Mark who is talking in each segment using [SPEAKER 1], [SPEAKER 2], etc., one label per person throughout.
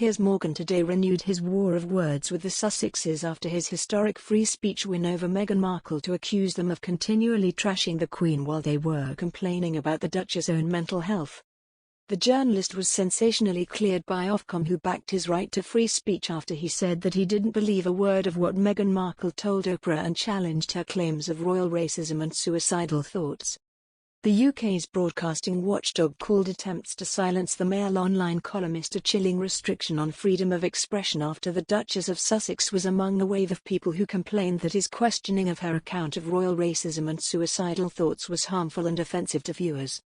[SPEAKER 1] Piers Morgan today renewed his war of words with the Sussexes after his historic free speech win over Meghan Markle to accuse them of continually trashing the Queen while they were complaining about the Duchess' own mental health. The journalist was sensationally cleared by Ofcom, who backed his right to free speech after he said that he didn't believe a word of what Meghan Markle told Oprah and challenged her claims of royal racism and suicidal thoughts. The UK's broadcasting watchdog called attempts to silence the Mail online columnist a chilling restriction on freedom of expression after the Duchess of Sussex was among a wave of people who complained that his questioning of her account of royal racism and suicidal thoughts was harmful and offensive to viewers.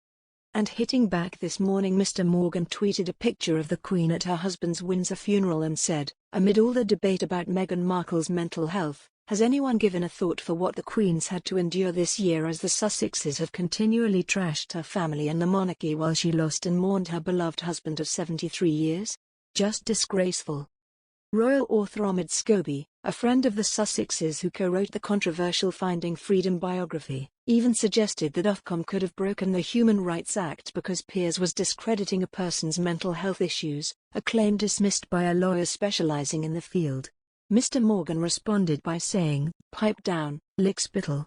[SPEAKER 1] And hitting back this morning, Mr. Morgan tweeted a picture of the Queen at her husband's Windsor funeral and said, "Amid all the debate about Meghan Markle's mental health, has anyone given a thought for what the Queen's had to endure this year as the Sussexes have continually trashed her family and the monarchy while she lost and mourned her beloved husband of 73 years? Just disgraceful." Royal author Omid Scobie, a friend of the Sussexes who co-wrote the controversial Finding Freedom biography, even suggested that Ofcom could have broken the Human Rights Act because Piers was discrediting a person's mental health issues, a claim dismissed by a lawyer specializing in the field. Mr. Morgan responded by saying, "Pipe down, lickspittle."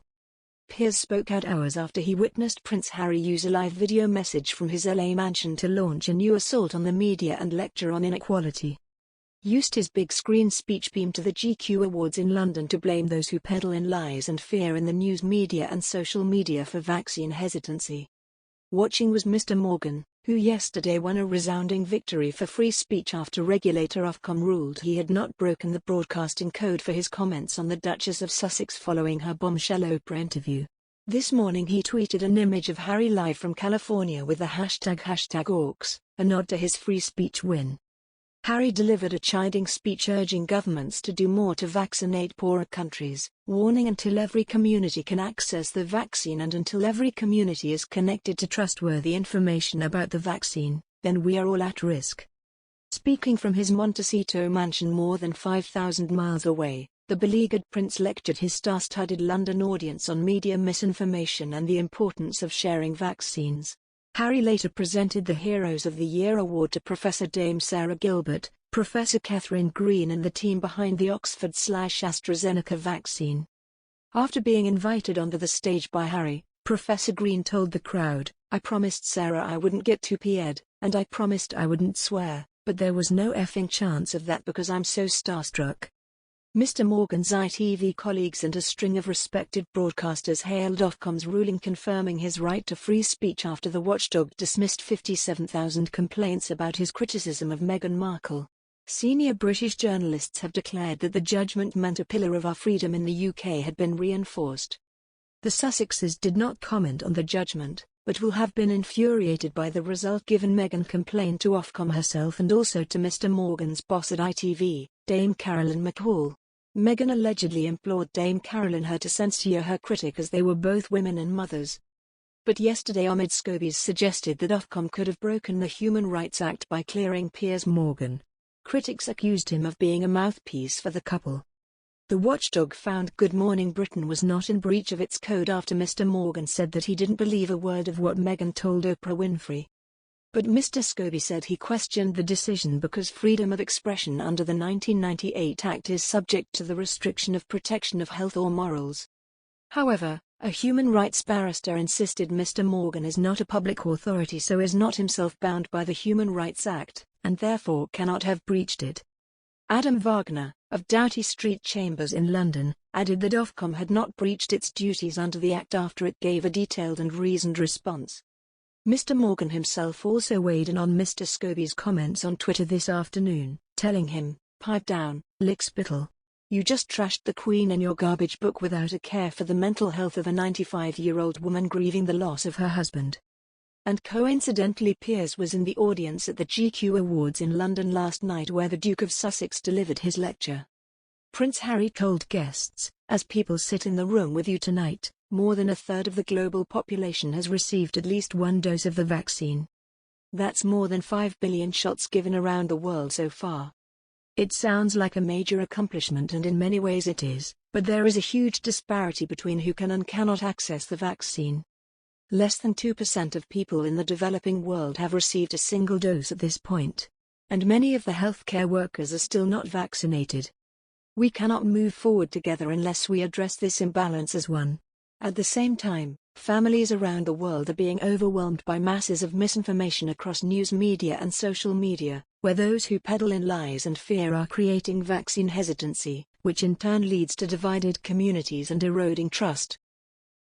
[SPEAKER 1] Piers spoke out hours after he witnessed Prince Harry use a live video message from his LA mansion to launch a new assault on the media and lecture on inequality. Used his big screen speech beam to the GQ Awards in London to blame those who peddle in lies and fear in the news media and social media for vaccine hesitancy. Watching was Mr. Morgan, who yesterday won a resounding victory for free speech after regulator Ofcom ruled he had not broken the broadcasting code for his comments on the Duchess of Sussex following her bombshell Oprah interview. This morning he tweeted an image of Harry live from California with the #AUX, a nod to his free speech win. Harry delivered a chiding speech urging governments to do more to vaccinate poorer countries, warning until every community can access the vaccine and until every community is connected to trustworthy information about the vaccine, then we are all at risk. Speaking from his Montecito mansion more than 5,000 miles away, the beleaguered prince lectured his star-studded London audience on media misinformation and the importance of sharing vaccines. Harry later presented the Heroes of the Year award to Professor Dame Sarah Gilbert, Professor Catherine Green and the team behind the Oxford/AstraZeneca vaccine. After being invited onto the stage by Harry, Professor Green told the crowd, "I promised Sarah I wouldn't get too peed, and I promised I wouldn't swear, but there was no effing chance of that because I'm so starstruck." Mr. Morgan's ITV colleagues and a string of respected broadcasters hailed Ofcom's ruling confirming his right to free speech after the watchdog dismissed 57,000 complaints about his criticism of Meghan Markle. Senior British journalists have declared that the judgment meant a pillar of our freedom in the UK had been reinforced. The Sussexes did not comment on the judgment, but will have been infuriated by the result given Meghan complained to Ofcom herself and also to Mr. Morgan's boss at ITV, Dame Carolyn McCall. Meghan allegedly implored Dame Carolyn her to censure her critic as they were both women and mothers. But yesterday Omid Scobie suggested that Ofcom could have broken the Human Rights Act by clearing Piers Morgan. Critics accused him of being a mouthpiece for the couple. The watchdog found Good Morning Britain was not in breach of its code after Mr. Morgan said that he didn't believe a word of what Meghan told Oprah Winfrey. But Mr. Scobie said he questioned the decision because freedom of expression under the 1998 Act is subject to the restriction of protection of health or morals. However, a human rights barrister insisted Mr. Morgan is not a public authority, so is not himself bound by the Human Rights Act, and therefore cannot have breached it. Adam Wagner, of Doughty Street Chambers in London, added that Ofcom had not breached its duties under the Act after it gave a detailed and reasoned response. Mr. Morgan himself also weighed in on Mr. Scobie's comments on Twitter this afternoon, telling him, "Pipe down, lickspittle. You just trashed the Queen in your garbage book without a care for the mental health of a 95-year-old woman grieving the loss of her husband." And coincidentally Piers was in the audience at the GQ Awards in London last night where the Duke of Sussex delivered his lecture. Prince Harry told guests, "As people sit in the room with you tonight, more than a third of the global population has received at least one dose of the vaccine. That's more than 5 billion shots given around the world so far. It sounds like a major accomplishment and in many ways it is, but there is a huge disparity between who can and cannot access the vaccine. Less than 2% of people in the developing world have received a single dose at this point. and many of the healthcare workers are still not vaccinated. We cannot move forward together unless we address this imbalance as one. At the same time, families around the world are being overwhelmed by masses of misinformation across news media and social media, where those who peddle in lies and fear are creating vaccine hesitancy, which in turn leads to divided communities and eroding trust.